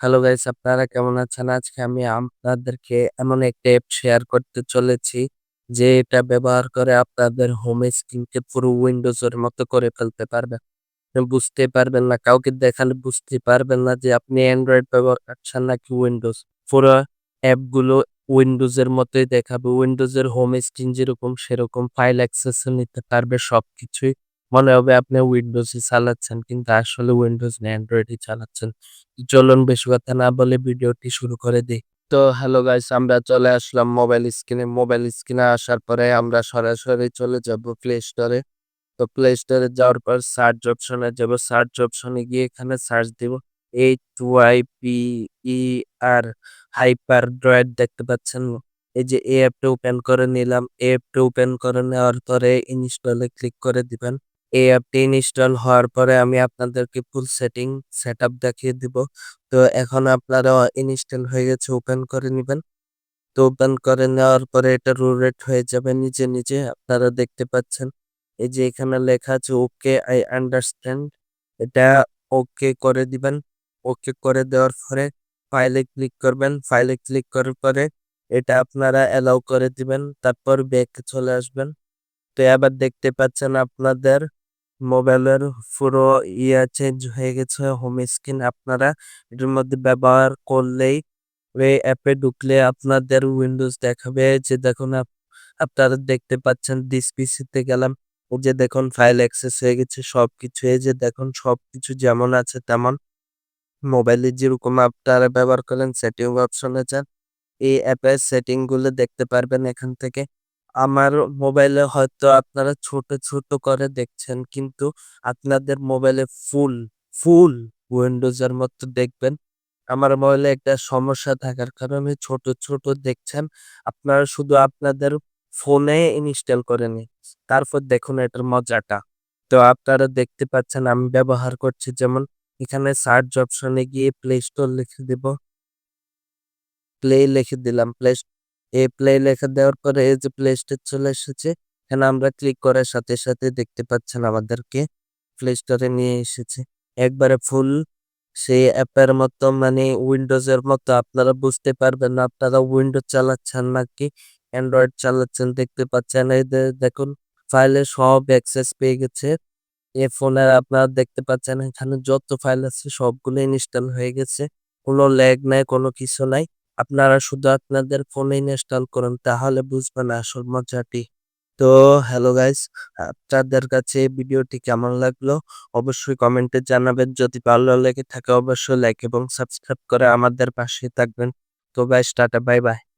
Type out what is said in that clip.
Hello guys, আপনারা কেমন আছেন? আজকে আমি আপনাদেরকে এমন একটা অ্যাপ শেয়ার করতে চলেছি যে এটা ব্যবহার করে আপনাদের হোম স্ক্রিনকে পুরো উইন্ডোজ এর মতো করে ফেলতে পারবেন। আপনি বুঝতে পারবেন না, কাউকে দেখালে বুঝতে পারবেন না যে আপনি অ্যান্ড্রয়েড ব্যবহার করছেন নাকি উইন্ডোজ। পুরো অ্যাপগুলো উইন্ডোজ এর মতোই দেখাবে। উইন্ডোজ এর হোম স্ক্রিন যেরকম সেরকম ফাইল অ্যাক্সেস নিতে পারবে সবকিছুই। মনে হবে আপনি উইন্ডোজই চালাচ্ছেন কিন্তু আসলে উইন্ডোজ না অ্যান্ড্রয়েডই চালাচ্ছেন। চলুন বেশি কথা না বলে ভিডিওটি শুরু করে দেই। তো হ্যালো গাইস, আমরা চলে আসলাম মোবাইল স্ক্রিনে। মোবাইল স্ক্রিনে আসার পরে আমরা সরাসরি চলে যাব প্লে স্টোরে। তো প্লে স্টোরে যাওয়ার পর সার্চ অপশনে যাব। সার্চ অপশনে গিয়ে এখানে সার্চ দিব HYPER হাইপার ড্রয়েড দেখতে পাচ্ছেন? এই যে এই অ্যাপটা ওপেন করে নিলাম। এই অ্যাপটা ওপেন করে নেওয়ার পরে ইনস্টলে ক্লিক করে দিবেন। এই অ্যাপটি ইনস্টল হওয়ার পরে আমি আপনাদেরকে ফুল সেটআপ দেখিয়ে দিব। তো এখন আপনারা ইনস্টল হয়ে গেছে, ওপেন করে নিবেন। তো ওপেন করে নেওয়ার পরে এটা রোটেট হয়ে যাবে নিজে, নিজে। আপনারা দেখতে পাচ্ছেন। এই যে এখানে লেখা আছে ওকে আই আন্ডারস্ট্যান্ড। এটা ওকে করে দিবেন। ওকে করে দেওয়ার পরে ফাইলে ক্লিক করবেন। ফাইলে ক্লিক করার পরে এটা আপনারা অ্যালাউ করে দিবেন। তারপর ব্যাকে চলে আসবেন। তো এবার দেখতে পাচ্ছেন আপনাদের মোবাইলের পুরো চেঞ্জ হয়ে গেছে হোম স্ক্রিন। আপনারা এটার মধ্যে ব্যবহার করলেই এই অ্যাপে ঢুকলে আপনাদের উইন্ডোজ দেখাবে। যে দেখুন আপনারা দেখতে পাচ্ছেন দিস পিসিতে গেলাম। এই যে দেখুন ফাইল অ্যাক্সেস হয়ে গেছে সবকিছু। এই যে দেখুন সবকিছু যেমন আছে তেমন। মোবাইলে যেরকম আপনারা ব্যবহার করেন সেটিং অপশনে যান। এই অ্যাপের সেটিং গুলো দেখতে পারবেন এখান থেকে। আমার মোবাইলে হয়তো আপনারা ছোট, ছোট করে দেখছেন কিন্তু আপনাদের মোবাইলে ফুল উইন্ডোজের মতো দেখবেন। আমার মোবাইলে একটা সমস্যা থাকার কারণে ছোট, ছোট দেখছেন। আপনারা শুধু আপনাদের ফোনে ইনস্টল করে নিন। তারপর দেখুন এটার মজাটা। তো আপনারা দেখতে পাচ্ছেন আমি ব্যবহার করছি যেমন এখানে সার্চ অপশনে গিয়ে প্লে স্টোর লিখে দিব। প্লে লিখে দিলাম। প্লে লিখে দেওয়ার পরে এই যে প্লে স্টোর চলে এসেছে। এখানে আমরা ক্লিক করার সাথে, সাথে দেখতে পাচ্ছেন আমাদেরকে প্লে স্টোরে নিয়ে এসেছে। একবারে ফুল সেই অ্যাপের মতো, মানে উইন্ডোজের মতো আপনারা বুঝতে পারবেন না আপনারা উইন্ডোজ চালাচ্ছেন নাকি অ্যান্ড্রয়েড চালাচ্ছেন। দেখতে পাচ্ছেন এই যে দেখুন ফাইলে সব অ্যাক্সেস পেয়ে গেছে। এই ফোনের আপনারা দেখতে পাচ্ছেন এখানে যত ফাইল আছে সবগুলো ইনস্টল হয়ে গেছে। কোনো ল্যাগ নাই, কোনো কিছু নাই। আপনারা শুধু আপনাদের ফোনে ইনস্টল করুন তাহলে বুঝবেন আসল মজাটি। তো হ্যালো গাইস, আপনাদের কাছে এই ভিডিওটি কেমন লাগলো অবশ্যই কমেন্টে জানাবেন। যদি ভালো লেগে থাকে অবশ্যই লাইক এবং সাবস্ক্রাইব করে আমাদের পাশে থাকবেন। তো গাইস টাটা, বাই বাই।